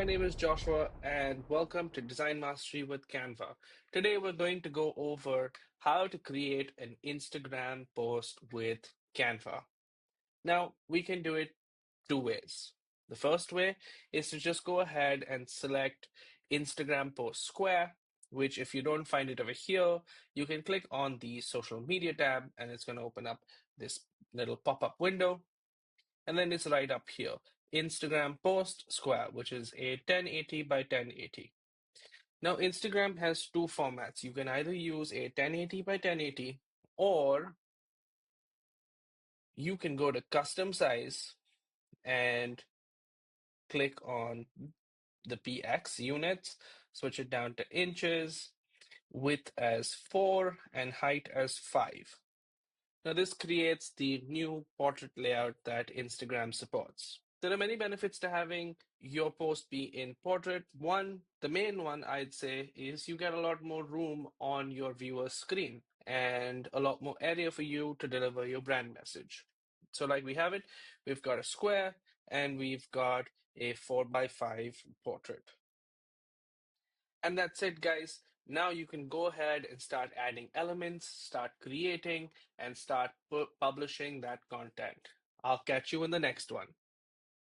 my name is Joshua, and welcome to Design Mastery with Canva. Today, we're going to go over how to create an Instagram post with Canva. Now, we can do it two ways. The first way is to just go ahead and select Instagram Post Square, which, if you don't find it over here, you can click on the social media tab and it's going to open up this little pop up window. And then it's right up here, Instagram Post Square, which is a 1080 by 1080. Now, Instagram has two formats. You can either use a 1080 by 1080, or you can go to custom size and click on the PX units, switch it down to inches, width as 4, and height as 5. Now, this creates the new portrait layout that Instagram supports. There are many benefits to having your post be in portrait. One, the main one I'd say, is you get a lot more room on your viewer's screen and a lot more area for you to deliver your brand message. So, like we have it, we've got a square and we've got a 4 by 5 portrait. And that's it, guys. Now you can go ahead and start adding elements, start creating, and start publishing that content. I'll catch you in the next one.